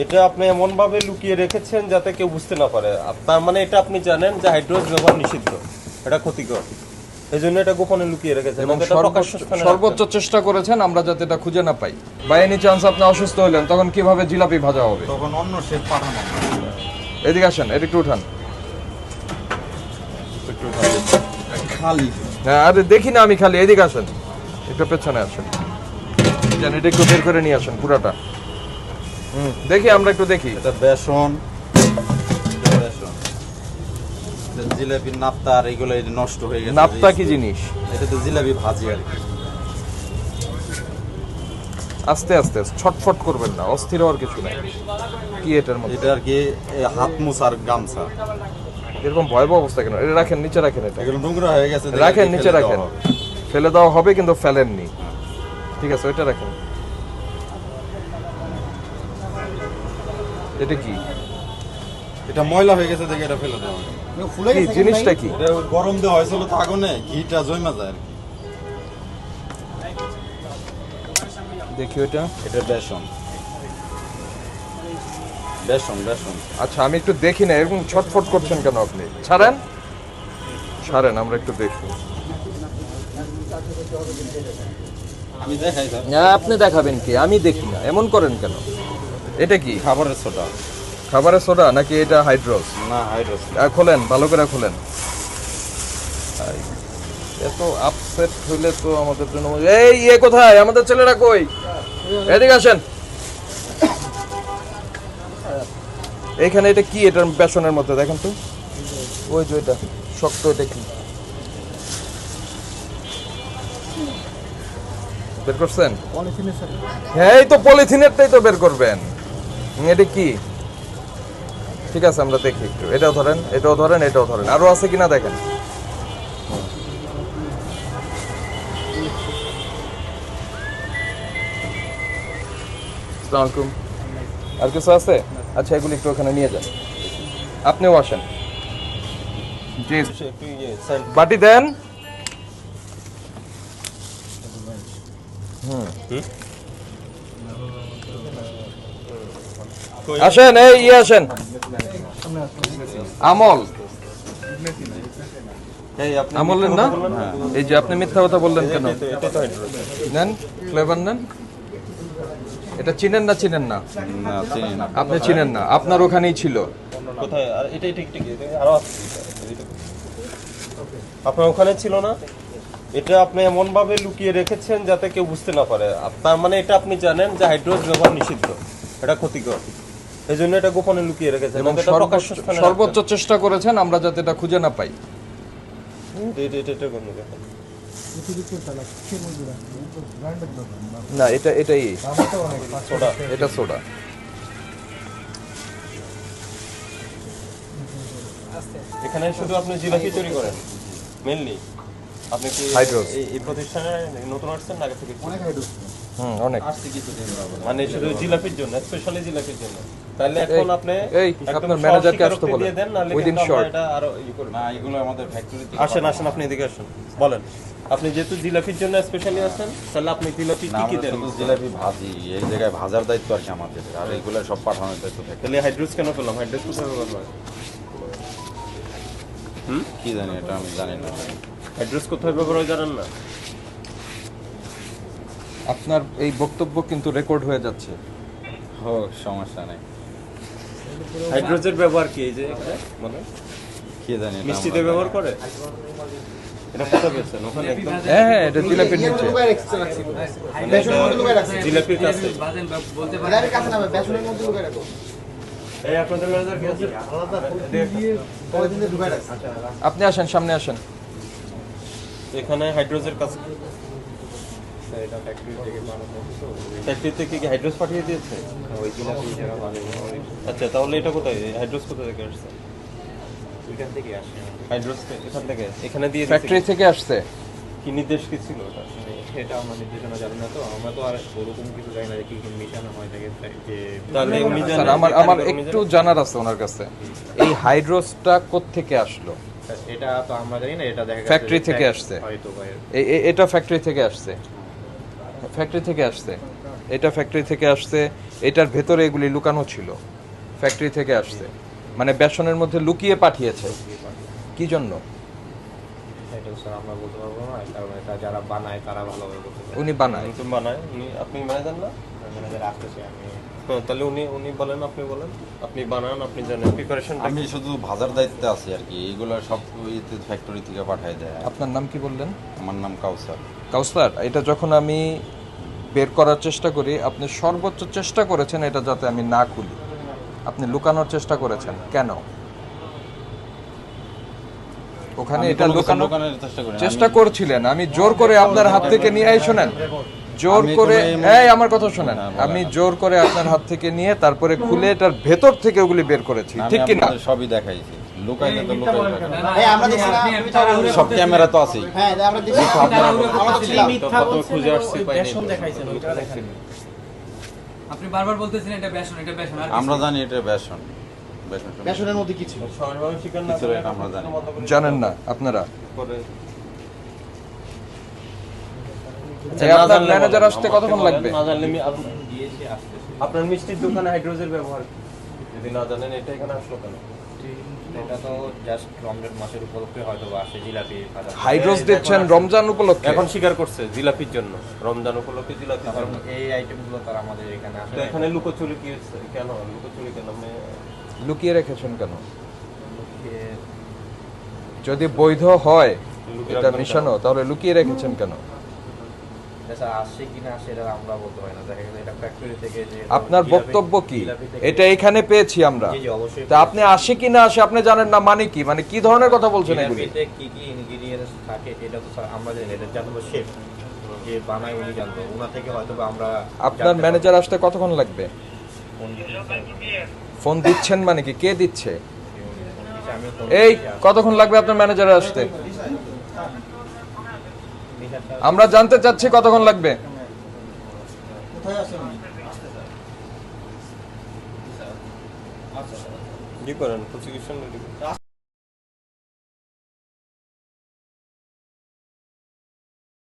এটা আপনি এমন ভাবে লুকিয়ে রেখেছেন যাতে কেউ বুঝতে না পারে। তার মানে এটা আপনি জানেন যে হাইড্রোজ ব্যবহার নিষিদ্ধ, এটা ক্ষতিকর, এই জন্য এটা গোপনে লুকিয়ে রেখেছেন এবং এটা প্রকাশ্য স্থানে সর্বোচ্চ চেষ্টা করেছেন আমরা যাতে এটা খুঁজে না পাই। বাই এনি চান্স আপনি অসুস্থ হলেন তখন কিভাবে জিলাপি ভাজা হবে? তখন অন্য শেফ পাঠানো। এদিকে আসেন, এটা একটু উঠান। খালি হ্যাঁ, আরে দেখি না আমি খালি, এদিকে আসেন, একটু পেছনে আসেন, জান এটা একটু বের করে নিয়ে আসেন পুরাটা। দেখি আমরা একটু দেখি। এটা বেসন, জিলাপির নাপ্তা আর এগুলো এটা নষ্ট হয়ে গেছে। নাপ্তা কি জিনিস? এটা তো জিলাপি ভাজি আর কি। আস্তে আস্তে, ছটফট করবেন না, অস্থির হওয়ার কিছু নাই। কি এটার মধ্যে? এটা আর কি হাত মোছার গামছা। এরকম ভয়াবহ অবস্থা কেন? এটা রাখেন, নিচে রাখেন, এটা এগুলো নোংরা হয়ে গেছে, রাখেন, নিচে রাখেন। ফেলে দেওয়া হবে কিন্তু ফেলেননি, ঠিক আছে, ওইটা রাখেন। এটা কি? এটা ময়লা হয়ে গেছে দেখে এটা ফেলে দেওয়া। কি জিনিসটা কি? এটা গরম দেওয়া হয়েছিল তো আগুনে, ঘিটা জমা যায় আর কি। দেখি ওইটা। এটা বেসন, বেসন বেসন। আচ্ছা আমি একটু দেখি না, এরকম ছটফট করছেন কেন আপনি? ছাড়েন ছাড়েন, আমরা একটু দেখি। আমি দেখাই স্যার। আপনি দেখাবেন কি? আমি দেখি না, এমন করেন কেন? এটা কি খাবারের সোডা? খাবারের সোডা নাকি এটা হাইড্রোস? না, হাইড্রোস। খোলেন, ভালো করে খোলেন। এত আপসেট হইলে তো আমাদের জন্য। এই ইয়ে কোথায়? আমাদের ছেলেরা কই? এদিকে আসেন। এইখানে এটা কি? এটার বেসনের মধ্যে দেখেন তো, ওই যে এটা শক্ত, এটা কি বের করছেন? হ্যাঁ, এই তো পলিথিনেরটাই তো বের করবেন। এটা কি? ঠিক আছে, আমরা দেখি একটু। এটাও ধরেন, এটাও ধরেন, এটাও ধরেন, আরো আছে কিনা দেখেন। আসসালামু আলাইকুম। আর কিছু আছে? আচ্ছা, এগুলো একটু ওখানে নিয়ে যান। আপনিও আসেন। জি, একটু সাইড বাটি দেন। আসেন, এই ইয়ে আসেন। আমল, এই আপনি আমলের না? এই যে আপনি মিথ্যা কথা বললেন কেন? এটা তো হাইড্রোজ। নেন, ফ্লেভার নেন। এটা চিনেন না? চিনেন না? না, চিনি না। আপনি চিনেন না, আপনার ওখানেই ছিল। কোথায়? আর এটাই ঠিক ঠিক আরো আছে আপনার ওখানে ছিল না? এটা আপনি এমন ভাবে লুকিয়ে রেখেছেন যাতে কেউ বুঝতে না পারে। তার মানে এটা আপনি জানেন যে হাইড্রোজ ব্যবহার নিষিদ্ধ, এটা ক্ষতিকর, এই জন্য এটা গোপনে লুকিয়ে রেখেছেন এবং এটা প্রকাশ্য স্থানে সর্বোচ্চ চেষ্টা করেছেন আমরা যাতে এটা খুঁজে না পাই। এটা কোন দেখেন না, এটাই সোডা। এটা সোডা। এখানে শুধু আপনি জিলাপি তৈরি করেন মেইনলি? আপনি কি হাইড্রোজ। এই প্রতিষ্ঠানে নতুন আসছেন না আগে থেকে? অনেক। মানে শুধু জিলাপির জন্য, স্পেশালি জিলাপির জন্য? তাহলে এখন আপনি এই আপনার ম্যানেজারকে আসতে বলেন দিয়ে দেন, নাহলে উইদিন কিন্তু শর্ট। আমরা এটা আরো ই করব। না, এগুলো আমাদের ফ্যাক্টরিতে। আসেন আসেন, আপনি এদিকে আসেন, বলেন। আপনি যেহেতু জিলাপির জন্য স্পেশালি আছেন, তাহলে আপনি জিলাপি কি কি দেন? শুধু জিলাপি ভাজি, এই জায়গায় ভাজার দায়িত্ব আর কি আমাদের, আর এগুলো সব পাঠানোর দায়িত্ব থাকে। তাহলে হাইড্রোজ কেন পেলাম? হাইড্রোজ কোথায় ব্যবহার হয়? কি জানি, এটা আমি জানি না। হাইড্রোজ কোথায় ব্যবহার হয় জানেন না? আপনার এই বক্তব্য কিন্তু রেকর্ড হয়ে যাচ্ছে। হোক, সমস্যা নেই। হাইড্রোজের ব্যবহার কি এই যে এখানে মানে কি জানি, এটা মিষ্টিতে আমরা ব্যবহার করে? এটা কোথায় পেয়েছেন? ওখানে একদম হ্যাঁ, এটা জিলাপির নিচে। জিলাপির কাছে। এই আপনাদের ম্যানেজার কি আছে? আপনি আসেন, সামনে আসেন। এখানে হাইড্রোজের কাছে ফ্যাক্টরি থেকে কি হাইড্রোজ পাঠিয়ে দিয়েছে? আচ্ছা, তাহলে এটা কোথায়? হাইড্রোজ কোথা থেকে আসছে? হাইড্রোজ এখান থেকে এখানে দিয়ে দিয়েছে? ফ্যাক্টরি থেকে আসছে। কি নির্দেশ কি ছিল ওটা? এটা আমরা নির্দেশনা জানি না, তো আমরা তো আর ওরকম কিছু জানি না যে কি কি মিশানো হয় থাকে যে। তাহলে উনি জানেন স্যার, যে আমার কারিগর উনি একটু জানেন? জানার আছে ওনার কাছে, এই হাইড্রোসটা কোত্থেকে আসলো? এটা তো আমরা জানি না, এটা দেখা ফ্যাক্টরি থেকে আসছে। হয়তো ভাই। এটা ফ্যাক্টরি থেকে আসছে, ফ্যাক্টরি থেকে আসছে। এটা ফ্যাক্টরি থেকে আসছে, এটার ভেতরে এগুলি লুকানো ছিল, ফ্যাক্টরি থেকে আসছে, মানে বেসনের মধ্যে লুকিয়ে পাঠিয়েছে। কি জন্য? এটা স্যার আমরা বলতে পারবো না, কারণ এটা যারা বানায় তারা ভালোভাবে বলতে পারে। উনি বানায়। কিন্তু বানায় উনি, আপনি ম্যানেজার না? ম্যানেজার আসতেছে, আমি হ্যাঁ, তাহলে উনি বলেন, আপনি বলেন, আপনি বানান, আপনি জানেন প্রিপারেশন। আমি শুধু ভাজার দায়িত্বে আছি আর কি, এইগুলো সব ফ্যাক্টরি থেকে পাঠায় দেয়। আপনার নাম কি বললেন? আমার নাম কাউসার। কাউসার, এটা যখন আমি বের করার চেষ্টা করি, আপনি সর্বোচ্চ চেষ্টা করেছেন এটা যাতে আমি না খুলি, আপনি লুকানোর চেষ্টা করেছেন কেন? ওখানে আমি এটা কোনো কিছু লুকানোর লুকানোর চেষ্টা করি না। চেষ্টা করছিলেন, আমি জোর করে আপনার হাত থেকে নিয়ে শোনেন, জোর আমি করে, কোনো এমন- এই আমার কথা শোনেন, না, বলেন। আমি জোর করে আপনার হাত থেকে নিয়ে তারপরে খুলে এটার ভেতর থেকে ওগুলি বের করেছি, আমি ঠিক কি না? আপনাদের সবই দেখাইছি, লুকাইলে তো লুকাই আমরা দেখছি না, আপনি তো আরো- সব ক্যামেরা তো আছেই। হ্যাঁ আমরা দেখছি আমরা তো ছিলাম। কত খুঁজে আসছে পাইনি। বেসন দেখাইছেন, ওইটা দেখান। আপনি বারবার বলতেছেন এটা বেসন, এটা বেসন, আর আমরা জানি এটা বেসন, বেসন শুনি। বেসনের মধ্যে কি ছিল? সবাই স্বীকার না কিছু করে একটা আমরা জানি। জানেন না আপনারা? করে। এই আপনার ম্যানেজার আসতে কতক্ষণ লাগবে? না জানলে দিয়েছি, আসতেছে। আপনার মিষ্টির দোকানে হাইড্রোজের ব্যবহার কি? যদি না জানেন এটা এখানে আসলো কেন? এটা তো জাস্ট রমজান মাসের উপলক্ষে হয়তো বা আসে জিলাপি ভাজা। হাইড্রোজ দিচ্ছেন রমজান উপলক্ষে? এখন স্বীকার করছে জিলাপির জন্য, রমজান উপলক্ষে জিলাপির কারণ জন্য। এই আইটেমগুলো তার আমাদের এখানে আসে তো না। এখানে লুকোচুরি কি হচ্ছে? কেন লুকোচুরি কেন? আপনি লুকিয়ে রেখেছেন কেন? এ- যদি বৈধ হয় লুকিয়ে এটা রাখবেন মিশানো, তাহলে লুকিয়ে রেখেছেন কেন? এটা আসে কিনা সেটা আমরা বলতে পারি না, দেখা গেছে এটা ফ্যাক্টরি থেকে যে আপনার জিলাপি- বক্তব্য কি? জিলাপি থেকে- এটা এখানে পেয়েছি আমরা, জি, জি, অবশ্যই তা আপনি আসে কি না আসে আপনি জানেন না, মানে কি, মানে কি ধরনের কথা বলছেন এগুলি? জিলাপিতে কি কি ইনগ্রেডিয়েন্টস থাকে এটা তো স্যার আমরা জানি না, এটা জানবো শেফ যে বানায় উনি জানতো, ওনা থেকে হয়তো বা আমরা আপনার জানতে ম্যানেজার আসতে কতক্ষণ লাগবে? পারবো। ফোন দিয়েছে, ফোন দিচ্ছেন মানে কি, কে দিচ্ছে? আমিও ফোন এই দিয়েছি, কতক্ষণ লাগবে আপনার ম্যানেজার আসতে? নিশাটা- আমরা জানতে চাচ্ছি কতক্ষণ লাগবে। কোথায় আছে উনি? কি করেন? প্রসিকিউশন